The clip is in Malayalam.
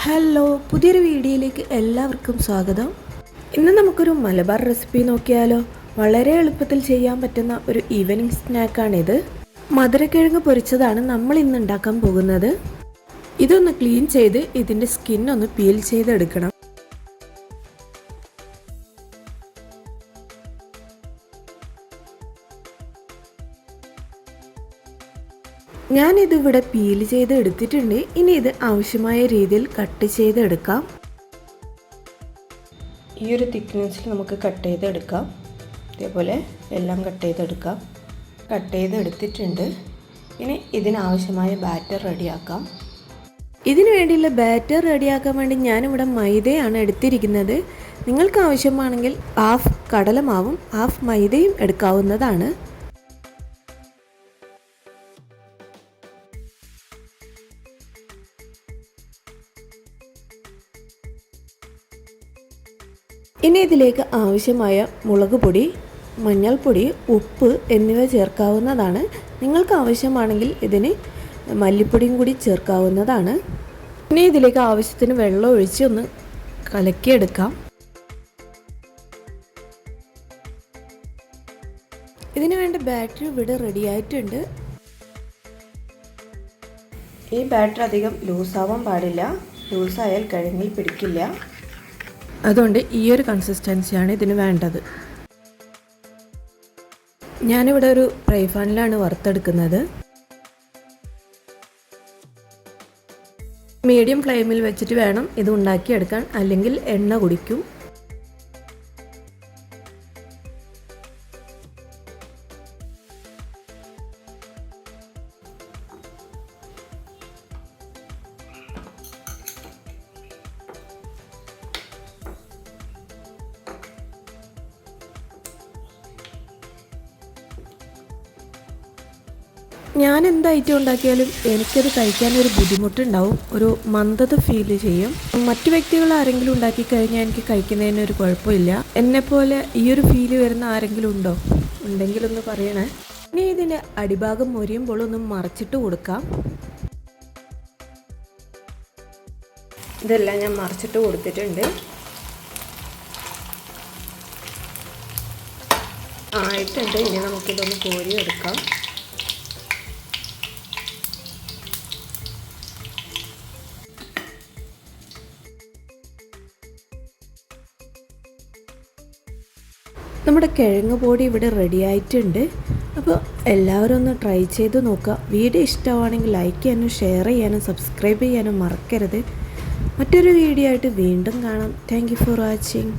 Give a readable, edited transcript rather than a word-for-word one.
ഹലോ, പുതിയൊരു വീഡിയോയിലേക്ക് എല്ലാവർക്കും സ്വാഗതം. ഇന്ന് നമുക്കൊരു മലബാർ റെസിപ്പി നോക്കിയാലോ. വളരെ എളുപ്പത്തിൽ ചെയ്യാൻ പറ്റുന്ന ഒരു ഈവനിങ് സ്നാക്കാണിത്. മധുരക്കിഴങ്ങ് പൊരിച്ചതാണ് നമ്മൾ ഇന്ന് ഉണ്ടാക്കാൻ പോകുന്നത്. ഇതൊന്ന് ക്ലീൻ ചെയ്ത് ഇതിൻ്റെ സ്കിന്നൊന്ന് പീൽ ചെയ്തെടുക്കണം. ഞാനിതിവിടെ പീൽ ചെയ്ത് എടുത്തിട്ടുണ്ട്. ഇനി ഇത് ആവശ്യമായ രീതിയിൽ കട്ട് ചെയ്തെടുക്കാം. ഈ ഒരു തിക്നെസ്സിൽ നമുക്ക് കട്ട് ചെയ്തെടുക്കാം. ഇതേപോലെ എല്ലാം കട്ട് ചെയ്തെടുത്തിട്ടുണ്ട്. ഇനി ഇതിനാവശ്യമായ ബാറ്റർ റെഡിയാക്കാം. ഇതിനു വേണ്ടിയുള്ള ബാറ്റർ റെഡിയാക്കാൻ വേണ്ടി ഞാനിവിടെ മൈദയാണ് എടുത്തിരിക്കുന്നത്. നിങ്ങൾക്ക് ആവശ്യമാണെങ്കിൽ ഹാഫ് കടലമാവും ഹാഫ് മൈദയും എടുക്കാവുന്നതാണ്. ഇനി ഇതിലേക്ക് ആവശ്യമായ മുളക് പൊടി, മഞ്ഞൾപ്പൊടി, ഉപ്പ് എന്നിവ ചേർക്കാവുന്നതാണ്. നിങ്ങൾക്ക് ആവശ്യമാണെങ്കിൽ ഇതിന് മല്ലിപ്പൊടിയും കൂടി ചേർക്കാവുന്നതാണ്. ഇനി ഇതിലേക്ക് ആവശ്യത്തിന് വെള്ളം ഒഴിച്ച് ഒന്ന് കലക്കിയെടുക്കാം. ഇതിനു വേണ്ട ബാറ്റർ ഇവിടെ റെഡി ആയിട്ടുണ്ട്. ഈ ബാറ്റർ അധികം ലൂസാവാൻ പാടില്ല. ലൂസായാൽ കിഴങ്ങിൽ പിടിക്കില്ല. അതുകൊണ്ട് ഈ ഒരു കൺസിസ്റ്റൻസിയാണ് ഇതിന് വേണ്ടത്. ഞാനിവിടെ ഒരു ഫ്രൈ പാനിലാണ് വറുത്തെടുക്കുന്നത്. മീഡിയം ഫ്ലെയിമിൽ വെച്ചിട്ട് വേണം ഇത് ഉണ്ടാക്കിയെടുക്കാൻ, അല്ലെങ്കിൽ എണ്ണ കുടിക്കും. ഞാൻ എന്ത് ഐറ്റം ഉണ്ടാക്കിയാലും എനിക്കത് കഴിക്കാനൊരു ബുദ്ധിമുട്ടുണ്ടാവും, ഒരു മന്ദത ഫീൽ ചെയ്യും. മറ്റു വ്യക്തികൾ ആരെങ്കിലും ഉണ്ടാക്കി കഴിഞ്ഞാൽ എനിക്ക് കഴിക്കുന്നതിനൊരു കുഴപ്പമില്ല. എന്നെപ്പോലെ ഈ ഒരു ഫീല് വരുന്ന ആരെങ്കിലും ഉണ്ടോ? ഉണ്ടെങ്കിലൊന്ന് പറയണേ. ഇനി ഇതിൻ്റെ അടിഭാഗം മൊരിയുമ്പോൾ ഒന്ന് മറച്ചിട്ട് കൊടുക്കാം. ഇതെല്ലാം ഞാൻ മറച്ചിട്ട് കൊടുത്തിട്ടുണ്ട്. ആയിട്ടുണ്ട്. ഇനി നമുക്കിതൊന്ന് കോരിയെടുക്കാം. നമ്മുടെ കിഴങ്ങ് പൊടി ഇവിടെ റെഡി ആയിട്ടുണ്ട്. അപ്പോൾ എല്ലാവരും ഒന്ന് ട്രൈ ചെയ്ത് നോക്കുക. വീഡിയോ ഇഷ്ടമാണെങ്കിൽ ലൈക്ക് ചെയ്യാനും ഷെയർ ചെയ്യാനും സബ്സ്ക്രൈബ് ചെയ്യാനും മറക്കരുത്. മറ്റൊരു വീഡിയോ ആയിട്ട് വീണ്ടും കാണാം. Thank you for watching.